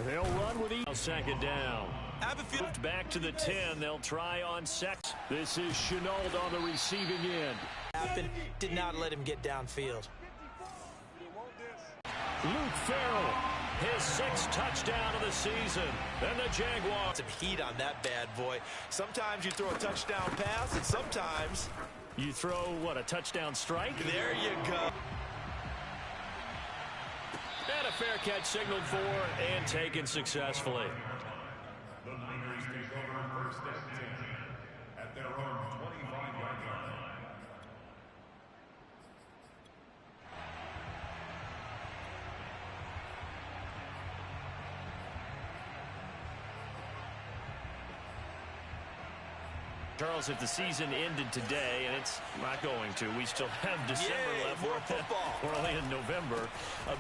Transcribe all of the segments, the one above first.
They'll run with each. Second down. Moved back to the 10. They'll try on second. This is Chenault on the receiving end. Did not let him get downfield. Luke Farrell, his 6th touchdown of the season. And the Jaguars. Some heat on that bad boy. Sometimes you throw a touchdown pass, and sometimes you throw, what, a touchdown strike? There you go. And a fair catch signaled for and taken successfully. The Niners take over first and 10 at their own 25-yard line. Charles, if the season ended today, and it's not going to, we still have December left. More football. We're only in November.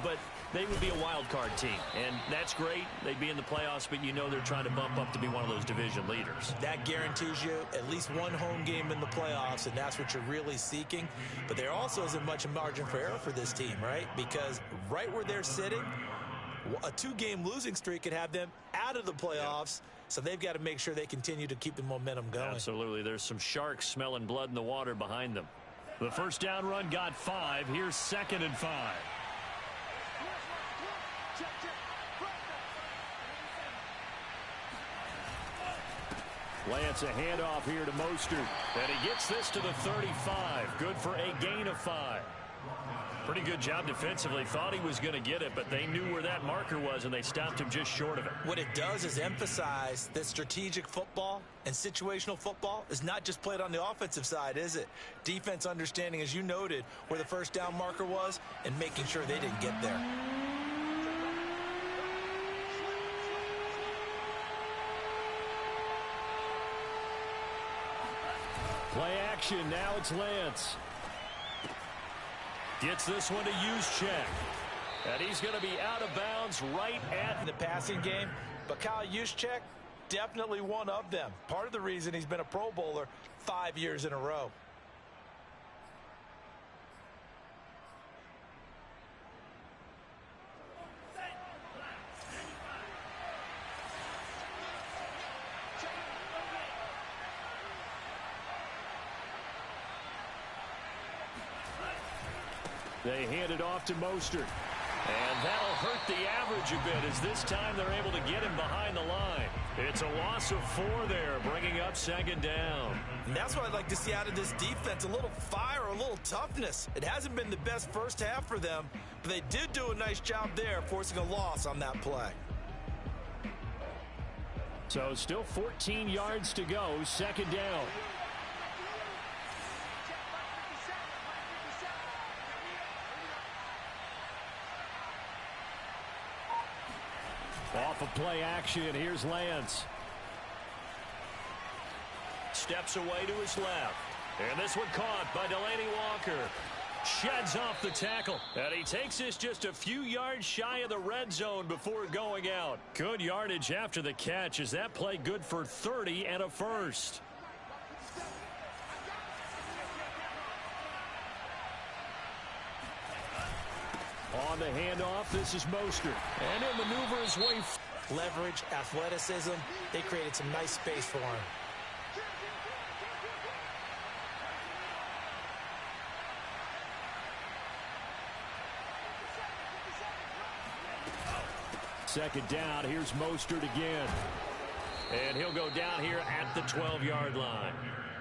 But they would be a wild card team, and that's great. They'd be in the playoffs, but you know they're trying to bump up to be one of those division leaders. That guarantees you at least one home game in the playoffs, and that's what you're really seeking. But there also isn't much a margin for error for this team, right? Because right where they're sitting, a 2-game losing streak could have them out of the playoffs. Yep. So they've got to make sure they continue to keep the momentum going. Absolutely. There's some sharks smelling blood in the water behind them. The first down run got 5. Here's 2nd and 5. Lance, a handoff here to Mostert. And he gets this to the 35. Good for a gain of 5. Pretty good job defensively. Thought he was going to get it, but they knew where that marker was, and they stopped him just short of it. What it does is emphasize that strategic football and situational football is not just played on the offensive side, is it? Defense understanding, as you noted, where the first down marker was and making sure they didn't get there. Play action. Now it's Lance. Gets this one to Juszczyk. And he's going to be out of bounds right at the passing game. But Kyle Juszczyk, definitely one of them. Part of the reason he's been a Pro Bowler 5 years in a row. They hand it off to Mostert. And that'll hurt the average a bit as this time they're able to get him behind the line. It's a loss of 4 there, bringing up 2nd down. And that's what I'd like to see out of this defense, a little fire, a little toughness. It hasn't been the best first half for them, but they did do a nice job there, forcing a loss on that play. So still 14 yards to go, 2nd down. Off of play action, here's Lance. Steps away to his left. And this one caught by Delaney Walker. Sheds off the tackle. And he takes this just a few yards shy of the red zone before going out. Good yardage after the catch. Is that play good for 30 and a first? On the handoff, this is Mostert. And he'll maneuver his way. Leverage, athleticism, they created some nice space for him. Second down, here's Mostert again. And he'll go down here at the 12-yard line.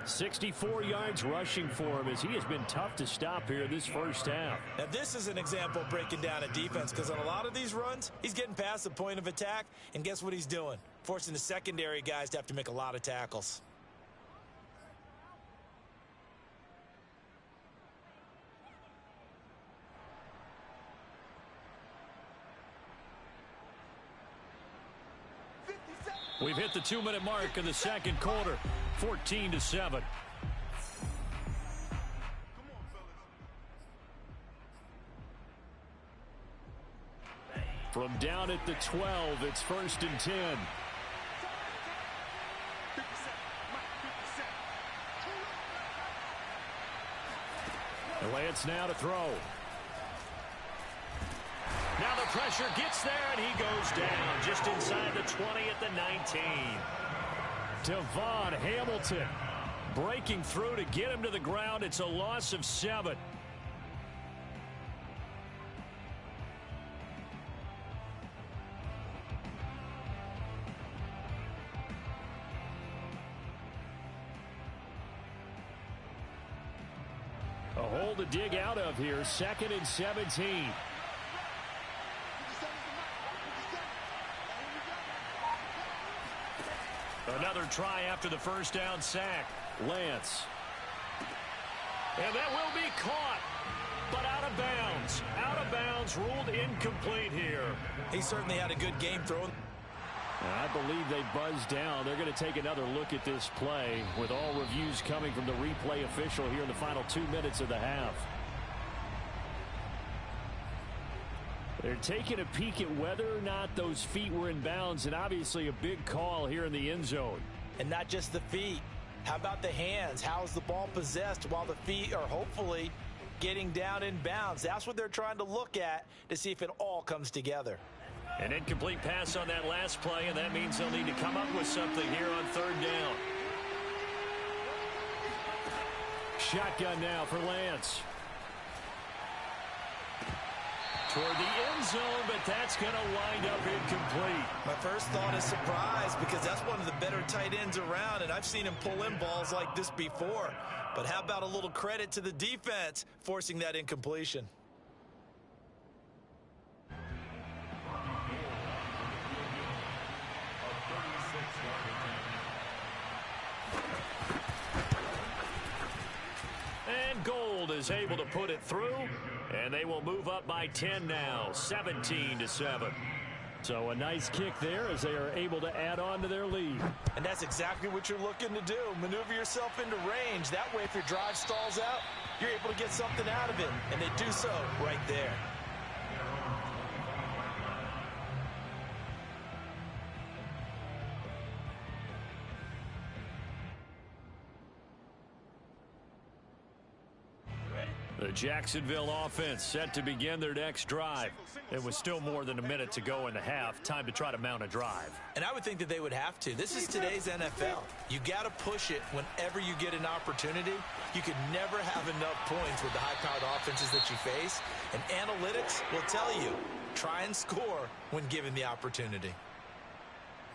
64 yards rushing for him as he has been tough to stop here this first half. Now this is an example of breaking down a defense, because on a lot of these runs, he's getting past the point of attack, and guess what he's doing? Forcing the secondary guys to have to make a lot of tackles. We've hit the 2-minute mark of the second quarter, 14-7. From down at the 12, it's 1st and 10. And Lance now to throw. Now the pressure gets there, and he goes down just inside the 20 at the 19. Devon Hamilton breaking through to get him to the ground. It's a loss of 7. A hole to dig out of here. 2nd and 17. Another try after the first down sack. Lance. And that will be caught, but out of bounds. Out of bounds, ruled incomplete here. He certainly had a good game throwing. I believe they buzzed down. They're going to take another look at this play with all reviews coming from the replay official here in the final 2 minutes of the half. They're taking a peek at whether or not those feet were in bounds, and obviously a big call here in the end zone. And not just the feet. How about the hands? How is the ball possessed while the feet are hopefully getting down in bounds? That's what they're trying to look at to see if it all comes together. An incomplete pass on that last play, and that means they'll need to come up with something here on 3rd down. Shotgun now for Lance. Toward the end zone, but that's going to wind up incomplete. My first thought is surprise, because that's one of the better tight ends around, and I've seen him pull in balls like this before. But how about a little credit to the defense forcing that incompletion? And Gold is able to put it through, and they will move up by 10 now, 17-7. So a nice kick there as they are able to add on to their lead. And that's exactly what you're looking to do. Maneuver yourself into range. That way, if your drive stalls out, you're able to get something out of it. And they do so right there. The Jacksonville offense set to begin their next drive. It was still more than a minute to go in the half. Time to try to mount a drive. And I would think that they would have to. This is today's NFL. You got to push it whenever you get an opportunity. You could never have enough points with the high-powered offenses that you face. And analytics will tell you, try and score when given the opportunity.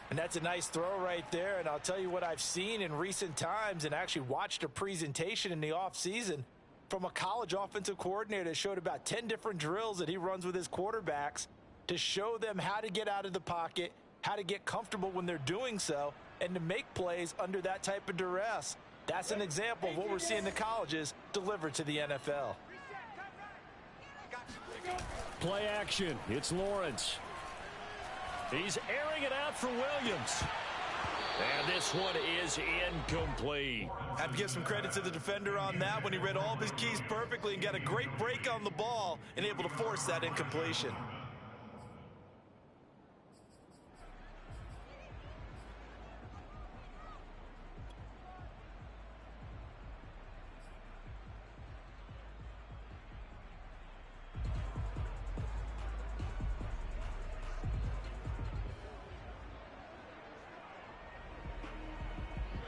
And that's a nice throw right there. And I'll tell you what I've seen in recent times and actually watched a presentation in the offseason from a college offensive coordinator that showed about 10 different drills that he runs with his quarterbacks to show them how to get out of the pocket, how to get comfortable when they're doing so, and to make plays under that type of duress. That's an example of what we're seeing the colleges deliver to the NFL. Play action. It's Lawrence. He's airing it out for Williams. And this one is incomplete. I have to give some credit to the defender on that when he read all of his keys perfectly and got a great break on the ball and able to force that incompletion.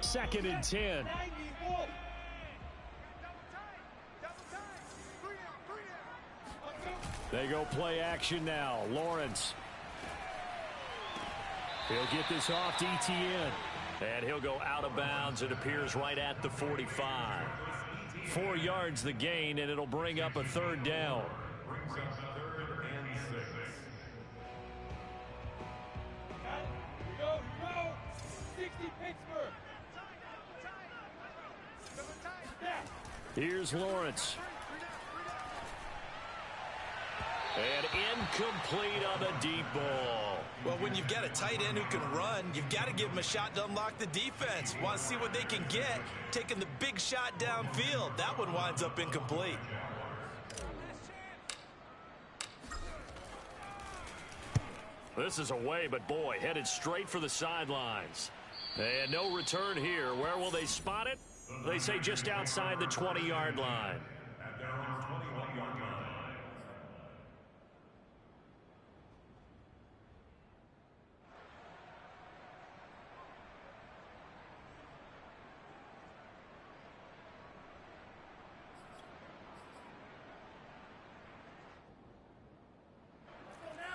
Second and 10. They go play action now. Lawrence. He'll get this off to ETN. And he'll go out of bounds. It appears right at the 45. 4 yards the gain, and it'll bring up a 3rd down. Here's Lawrence. And incomplete on the deep ball. Well, when you've got a tight end who can run, you've got to give him a shot to unlock the defense. Want to see what they can get, taking the big shot downfield. That one winds up incomplete. This is away, but boy, headed straight for the sidelines. And no return here. Where will they spot it? They say just outside the 20-yard line. At their own 21-yard line.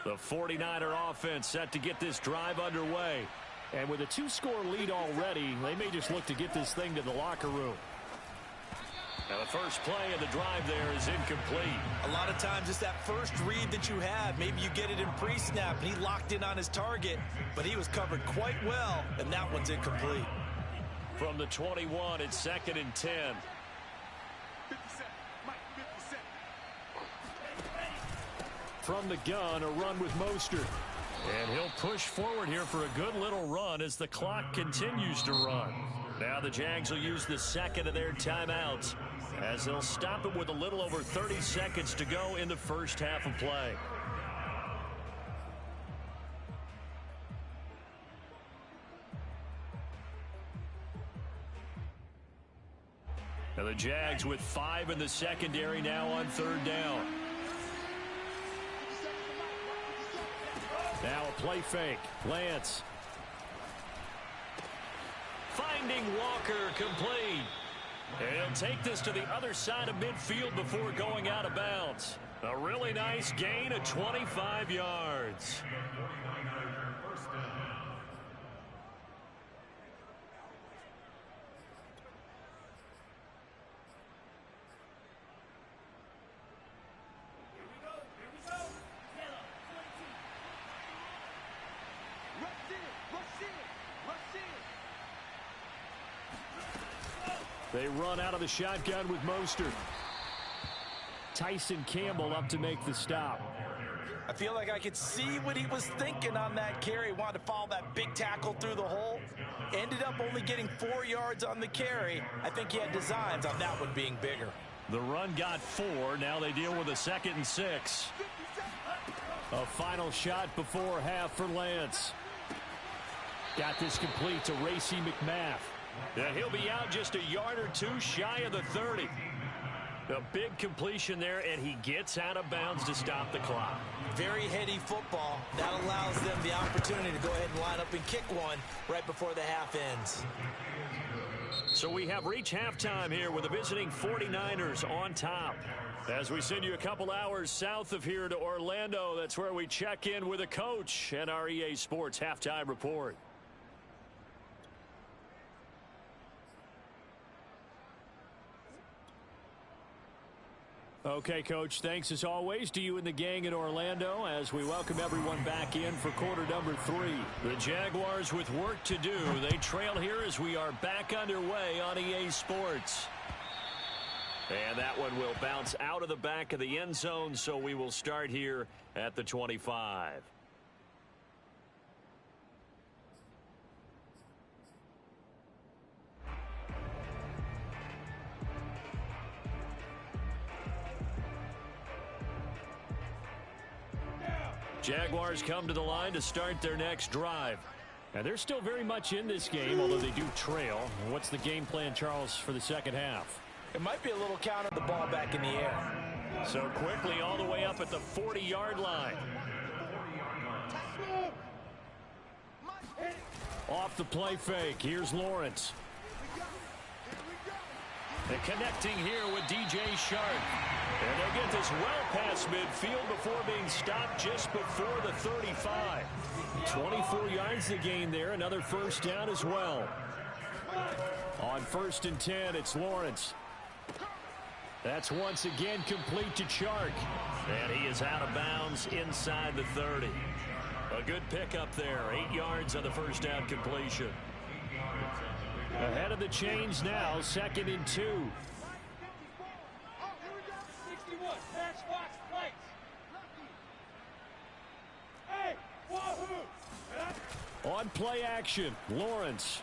The 49er offense set to get this drive underway. And with a 2-score lead already, they may just look to get this thing to the locker room. Now the first play of the drive there is incomplete. A lot of times it's that first read that you have. Maybe you get it in pre-snap and he locked in on his target, but he was covered quite well, and that one's incomplete. From the 21, it's 2nd and 10. From the gun, a run with Mostert. And he'll push forward here for a good little run as the clock continues to run. Now the Jags will use the second of their timeouts as they'll stop it with a little over 30 seconds to go in the first half of play. Now the Jags with 5 in the secondary now on 3rd down. Now a play fake. Lance. Finding Walker complete. And he'll take this to the other side of midfield before going out of bounds. A really nice gain of 25 yards. They run out of the shotgun with Mostert. Tyson Campbell up to make the stop. I feel like I could see what he was thinking on that carry. Wanted to follow that big tackle through the hole. Ended up only getting 4 yards on the carry. I think he had designs on that one being bigger. The run got 4. Now they deal with a 2nd and 6. A final shot before half for Lance. Got this complete to Racey McMath. And he'll be out just a yard or 2 shy of the 30. A big completion there, and he gets out of bounds to stop the clock. Very heady football. That allows them the opportunity to go ahead and line up and kick one right before the half ends. So we have reached halftime here with the visiting 49ers on top. As we send you a couple hours south of here to Orlando, that's where we check in with a coach and our EA Sports halftime report. Okay, Coach, thanks as always to you and the gang in Orlando as we welcome everyone back in for quarter number 3. The Jaguars with work to do. They trail here as we are back underway on EA Sports. And that one will bounce out of the back of the end zone, so we will start here at the 25. Jaguars come to the line to start their next drive. And they're still very much in this game, although they do trail. What's the game plan, Charles, for the second half? It might be a little counter the ball back in the air. So quickly all the way up at the 40-yard line. Off the play fake. Here's Lawrence. And connecting here with DJ Shark. And they'll get this well past midfield before being stopped just before the 35. 24 yards to gain there. Another first down as well. On 1st and 10, it's Lawrence. That's once again complete to Chark. And he is out of bounds inside the 30. A good pickup there. 8 yards on the first down completion. Ahead of the chains now, 2nd and 2. On play action, Lawrence.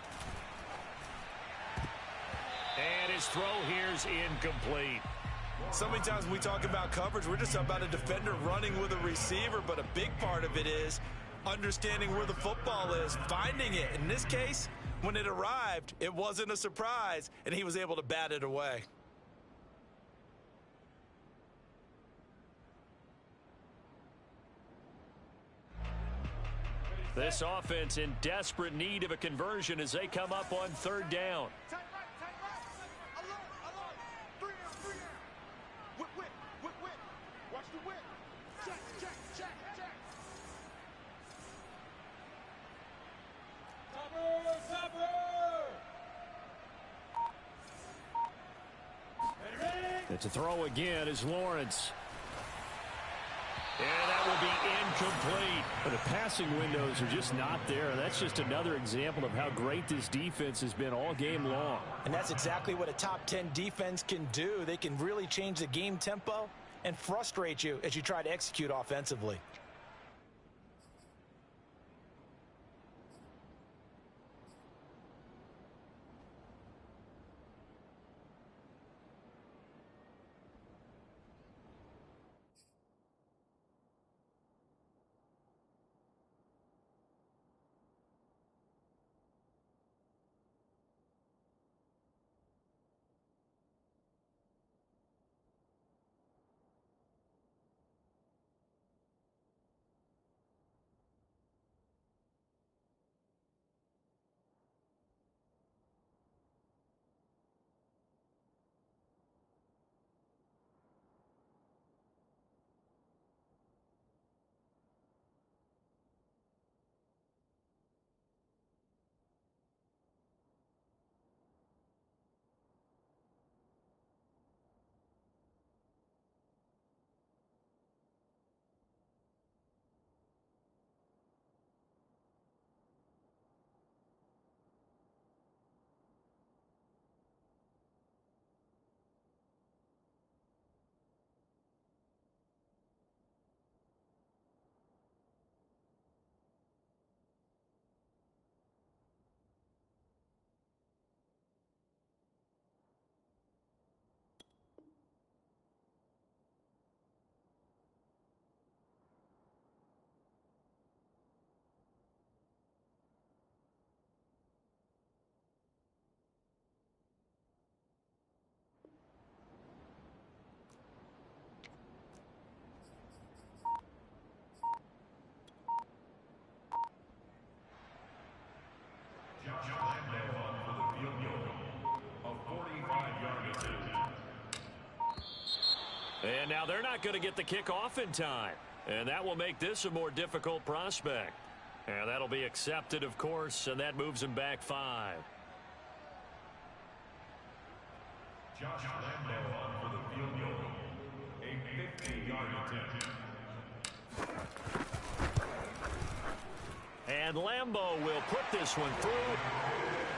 And his throw here's incomplete. So many times when we talk about coverage, we're just talking about a defender running with a receiver, but a big part of it is understanding where the football is, finding it. In this case, when it arrived, it wasn't a surprise, and he was able to bat it away. This offense in desperate need of a conversion as they come up on 3rd down. And to throw again is Lawrence. And that will be incomplete. But the passing windows are just not there. That's just another example of how great this defense has been all game long. And that's exactly what a top 10 defense can do. They can really change the game tempo and frustrate you as you try to execute offensively. And now they're not going to get the kickoff in time. And that will make this a more difficult prospect. And that'll be accepted, of course, and that moves him back 5. Josh Lambo on for the field goal. A 50-yard attempt. And Lambo will put this one through.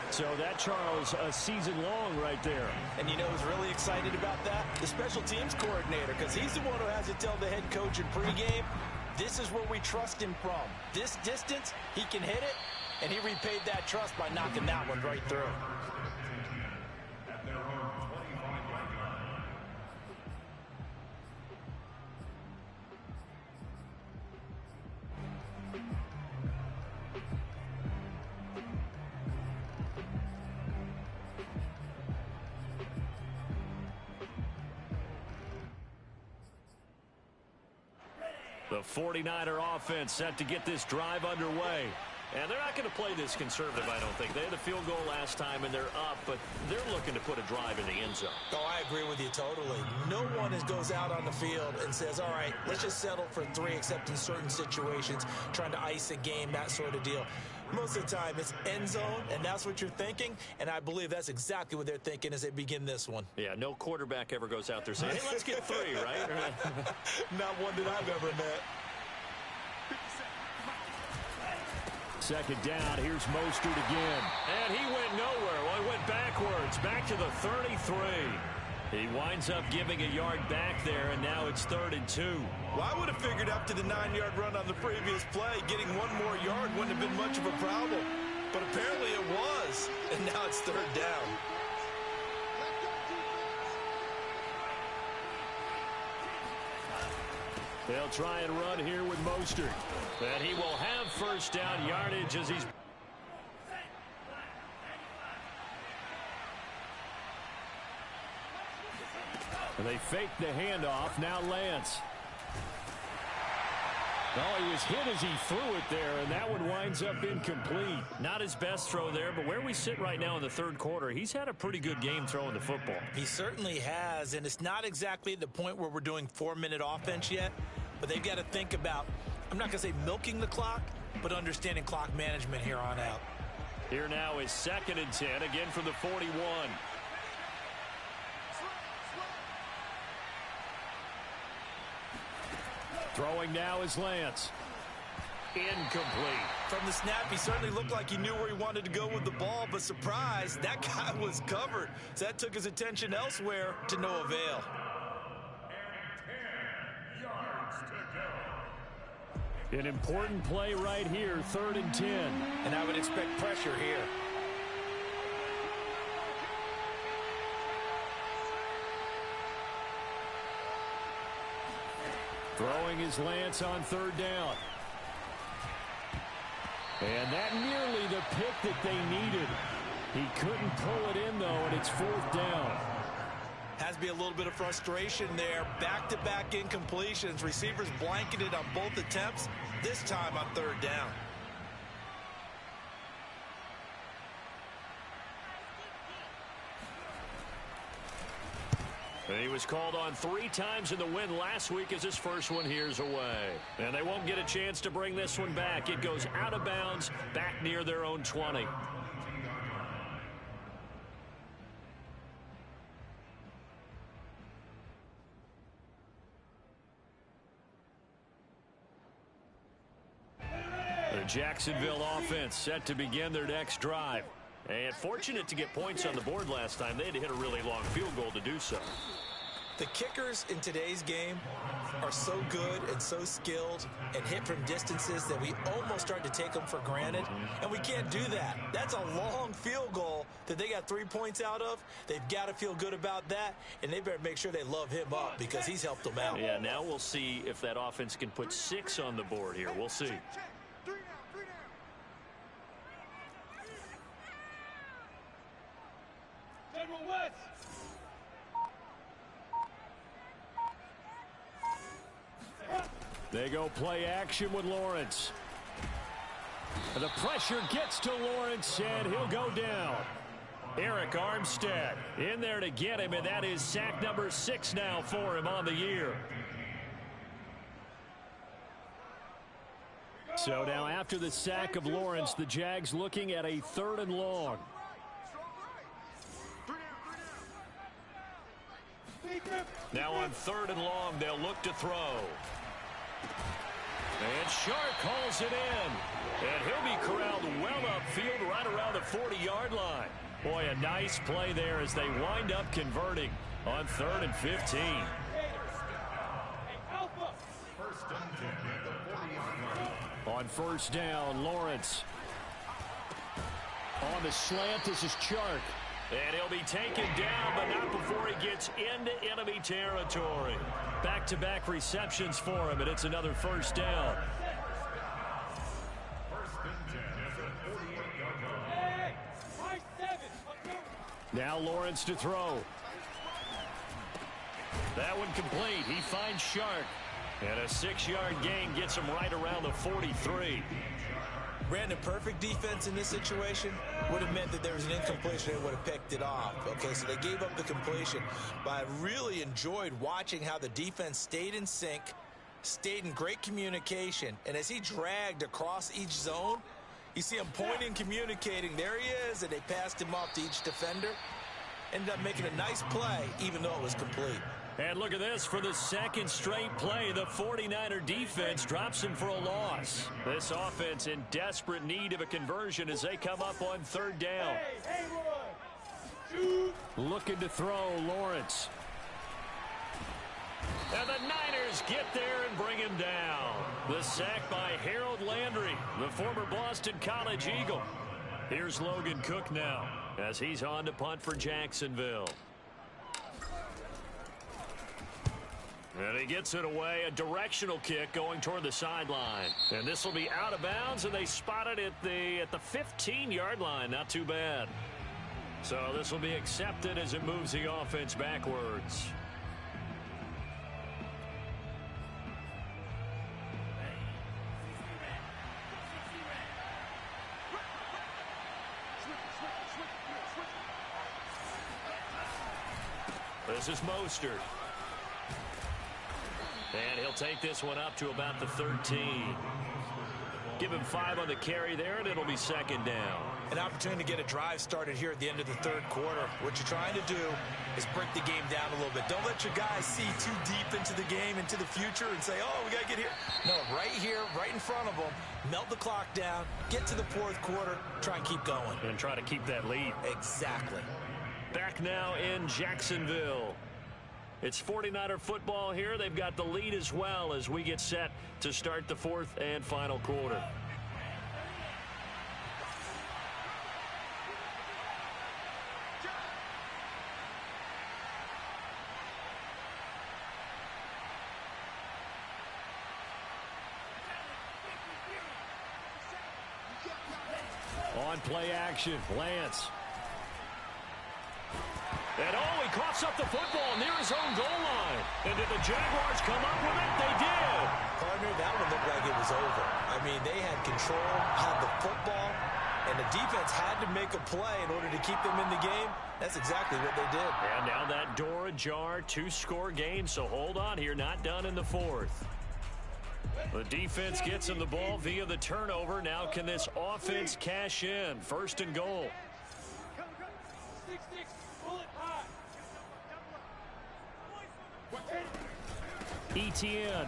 So that, Charles, a season long right there. And you know who's really excited about that? The special teams coordinator, because he's the one who has to tell the head coach in pregame, this is where we trust him from. This distance, he can hit it, and he repaid that trust by knocking that one right through. At their own 25-yard line. The 49er offense set to get this drive underway. And they're not going to play this conservative, I don't think. They had the field goal last time, and they're up, but they're looking to put a drive in the end zone. Oh, I agree with you totally. No one goes out on the field and says, all right, let's just settle for 3, except in certain situations, trying to ice a game, that sort of deal. Most of the time, it's end zone, and that's what you're thinking, and I believe that's exactly what they're thinking as they begin this one. Yeah, no quarterback ever goes out there saying, hey, let's get 3, right? Not one that I've ever met. Second down, here's Mostert again. And he went nowhere. Well, he went backwards, back to the 33. He winds up giving a yard back there, and now it's 3rd and 2. Well, I would have figured after the 9-yard run on the previous play, getting 1 more yard wouldn't have been much of a problem. But apparently it was, and now it's 3rd down. They'll try and run here with Mostert. And he will have first down yardage as he's... And they fake the handoff. Now Lance. Oh, he was hit as he threw it there, and that one winds up incomplete. Not his best throw there, but where we sit right now in the 3rd quarter, he's had a pretty good game throwing the football. He certainly has, and it's not exactly at the point where we're doing 4-minute offense yet, but they've got to think about, I'm not going to say milking the clock, but understanding clock management here on out. Here now is 2nd and 10, again from the 41. Throwing now is Lance. Incomplete. From the snap, he certainly looked like he knew where he wanted to go with the ball, but surprise, that guy was covered. So that took his attention elsewhere to no avail. And 10 yards to go. An important play right here, 3rd and 10. And I would expect pressure here. Throwing is Lance on 3rd down. And that nearly the pick that they needed. He couldn't pull it in, though, and it's 4th down. Has to be a little bit of frustration there. Back-to-back incompletions. Receivers blanketed on both attempts, this time on 3rd down. And he was called on 3 times in the win last week as his first one here's away. And they won't get a chance to bring this one back. It goes out of bounds back near their own 20. The Jacksonville offense set to begin their next drive. And fortunate to get points on the board last time. They had to hit a really long field goal to do so. The kickers in today's game are so good and so skilled and hit from distances that we almost start to take them for granted. And we can't do that. That's a long field goal that they got 3 points out of. They've got to feel good about that, and they better make sure they love him up because he's helped them out. Yeah, now we'll see if that offense can put 6 on the board here. We'll see. They go play action with Lawrence. The pressure gets to Lawrence, and he'll go down. Eric Armstead in there to get him, and that is sack number 6 now for him on the year. So now after the sack of Lawrence, the Jags looking at a 3rd and long. Now on 3rd and long, they'll look to throw. And Shark hauls it in. And he'll be corralled well upfield right around the 40-yard line. Boy, a nice play there as they wind up converting on 3rd and 15. On 1st down, Lawrence. On the slant, this is Chark. And he'll be taken down, but not before he gets into enemy territory. Back-to-back receptions for him, and it's another 1st down. Now Lawrence to throw. That one complete. He finds Shark. And a 6-yard gain gets him right around the 43. Brandon, perfect defense in this situation would have meant that there was an incompletion. They would have picked it off. Okay, so they gave up the completion. But I really enjoyed watching how the defense stayed in sync, stayed in great communication. And as he dragged across each zone, you see him pointing, communicating. There he is, and they passed him off to each defender. Ended up making a nice play, even though it was complete. And look at this. For the 2nd straight play, the 49er defense drops him for a loss. This offense in desperate need of a conversion as they come up on 3rd down. Looking to throw, Lawrence. And the Niners get there and bring him down. The sack by Harold Landry, the former Boston College Eagle. Here's Logan Cook now as he's on to punt for Jacksonville. And he gets it away, a directional kick going toward the sideline. And this will be out of bounds, and they spot it at the 15-yard line. Not too bad. So this will be accepted as it moves the offense backwards. This is Mostert. And he'll take this one up to about the 13. Give him 5 on the carry there, and it'll be second down. An opportunity to get a drive started here at the end of the third quarter. What you're trying to do is break the game down a little bit. Don't let your guys see too deep into the game, into the future, and say, oh, we got to get here. No, right here, right in front of them, melt the clock down, get to the fourth quarter, try and keep going. And try to keep that lead. Exactly. Back now in Jacksonville. It's 49er football here. They've got the lead as well as we get set to start the fourth and final quarter. On play action, Lance. And he coughs up the football near his own goal line. And did the Jaguars come up with it? They did. Partner, that one looked like it was over. I mean, they had control, had the football, and the defense had to make a play in order to keep them in the game. That's exactly what they did. And now that door ajar, 2-score game, so hold on here, not done in the fourth. The defense gets him the ball via the turnover. Now can this offense cash in? First and goal. Etienne.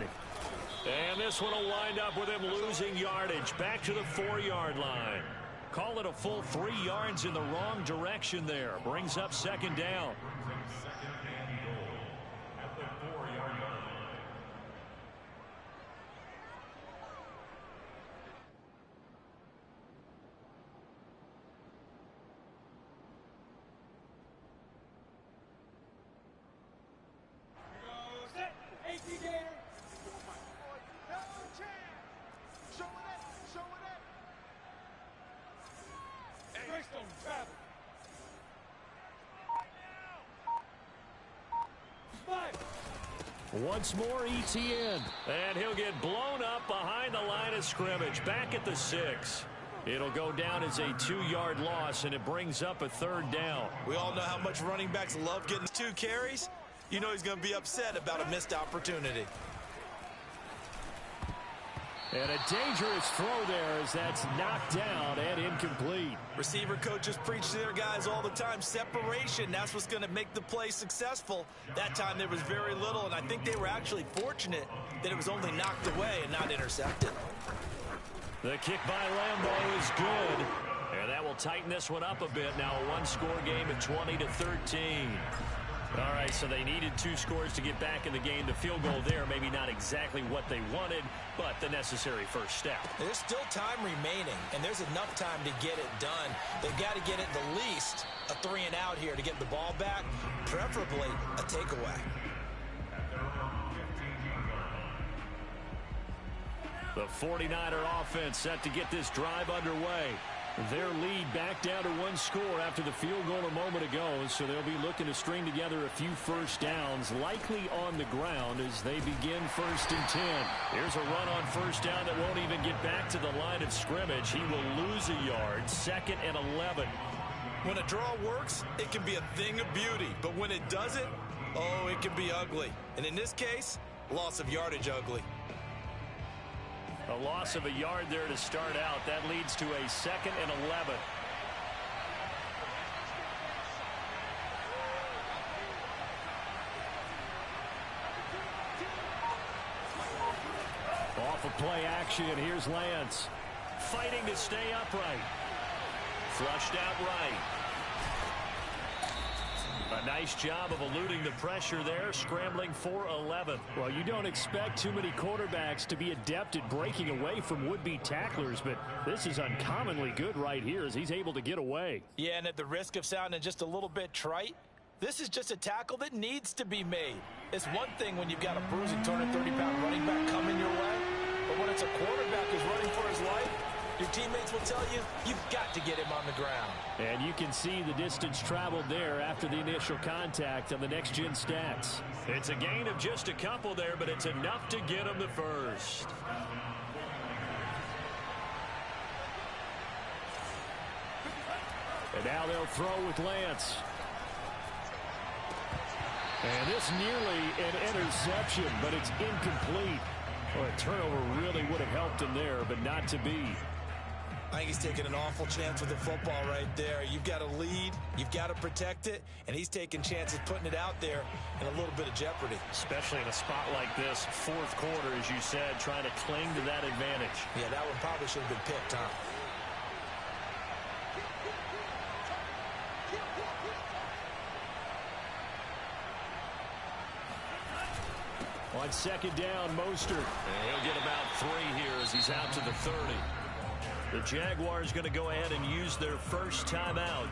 And this one will wind up with him losing yardage. Back to the 4-yard line. Call it a full 3 yards in the wrong direction there. Brings up second down. Once more, Etienne. And he'll get blown up behind the line of scrimmage. Back at the 6. It'll go down as a 2-yard loss, and it brings up a third down. We all know how much running backs love getting 2 carries. You know he's going to be upset about a missed opportunity. And a dangerous throw there as that's knocked down and incomplete. Receiver coaches preach to their guys all the time. Separation, that's what's going to make the play successful. That time there was very little, and I think they were actually fortunate that it was only knocked away and not intercepted. The kick by Lambeau is good. And that will tighten this one up a bit. Now a 1-score game at 20-13. All right, so they needed 2 scores to get back in the game. The field goal there, maybe not exactly what they wanted, but the necessary first step. There's still time remaining, and there's enough time to get it done. They've got to get it the least a 3 and out here to get the ball back, preferably a takeaway. The 49er offense set to get this drive underway. Their lead back down to 1 score after the field goal a moment ago, so they'll be looking to string together a few first downs, likely on the ground as they begin 1st and 10. Here's a run on first down that won't even get back to the line of scrimmage. He will lose a yard, 2nd and 11. When a draw works, it can be a thing of beauty, but when it doesn't, oh, it can be ugly. And in this case, loss of yardage ugly. A loss of a yard there to start out. That leads to a 2nd and 11. Off of play action, here's Lance. Fighting to stay upright. Flushed out right. A nice job of eluding the pressure there, scrambling for 11. Well, you don't expect too many quarterbacks to be adept at breaking away from would-be tacklers, but this is uncommonly good right here as he's able to get away. Yeah, and at the risk of sounding just a little bit trite, this is just a tackle that needs to be made. It's one thing when you've got a bruising 230-pound running back coming your way, but when it's a quarterback who's running for his life, your teammates will tell you, you've got to get him on the ground. And you can see the distance traveled there after the initial contact on the next-gen stats. It's a gain of just a couple there, but it's enough to get him the first. And now they'll throw with Lance. And this nearly an interception, but it's incomplete. Well, a turnover really would have helped him there, but not to be. I think he's taking an awful chance with the football right there. You've got to lead, you've got to protect it, and he's taking chances putting it out there in a little bit of jeopardy. Especially in a spot like this, fourth quarter, as you said, trying to cling to that advantage. Yeah, that one probably should have been picked, huh? On second down, Mostert. And he'll get about 3 here as he's out to the 30. The Jaguars going to go ahead and use their first timeout.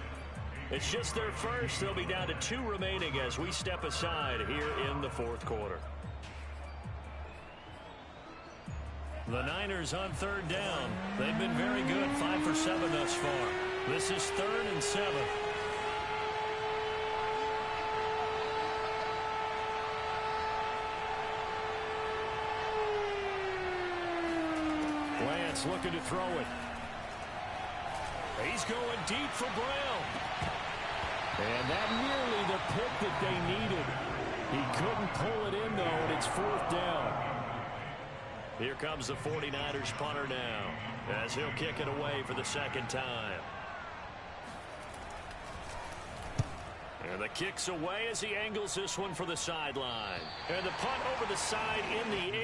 It's just their first. They'll be down to 2 remaining as we step aside here in the fourth quarter. The Niners on third down. They've been very good, 5 for 7 thus far. This is 3rd and 7. Lance looking to throw it. He's going deep for Brown. And that nearly the pick that they needed. He couldn't pull it in, though, and it's 4th down. Here comes the 49ers punter now, as he'll kick it away for the second time. And the kick's away as he angles this one for the sideline. And the punt over the side in the air.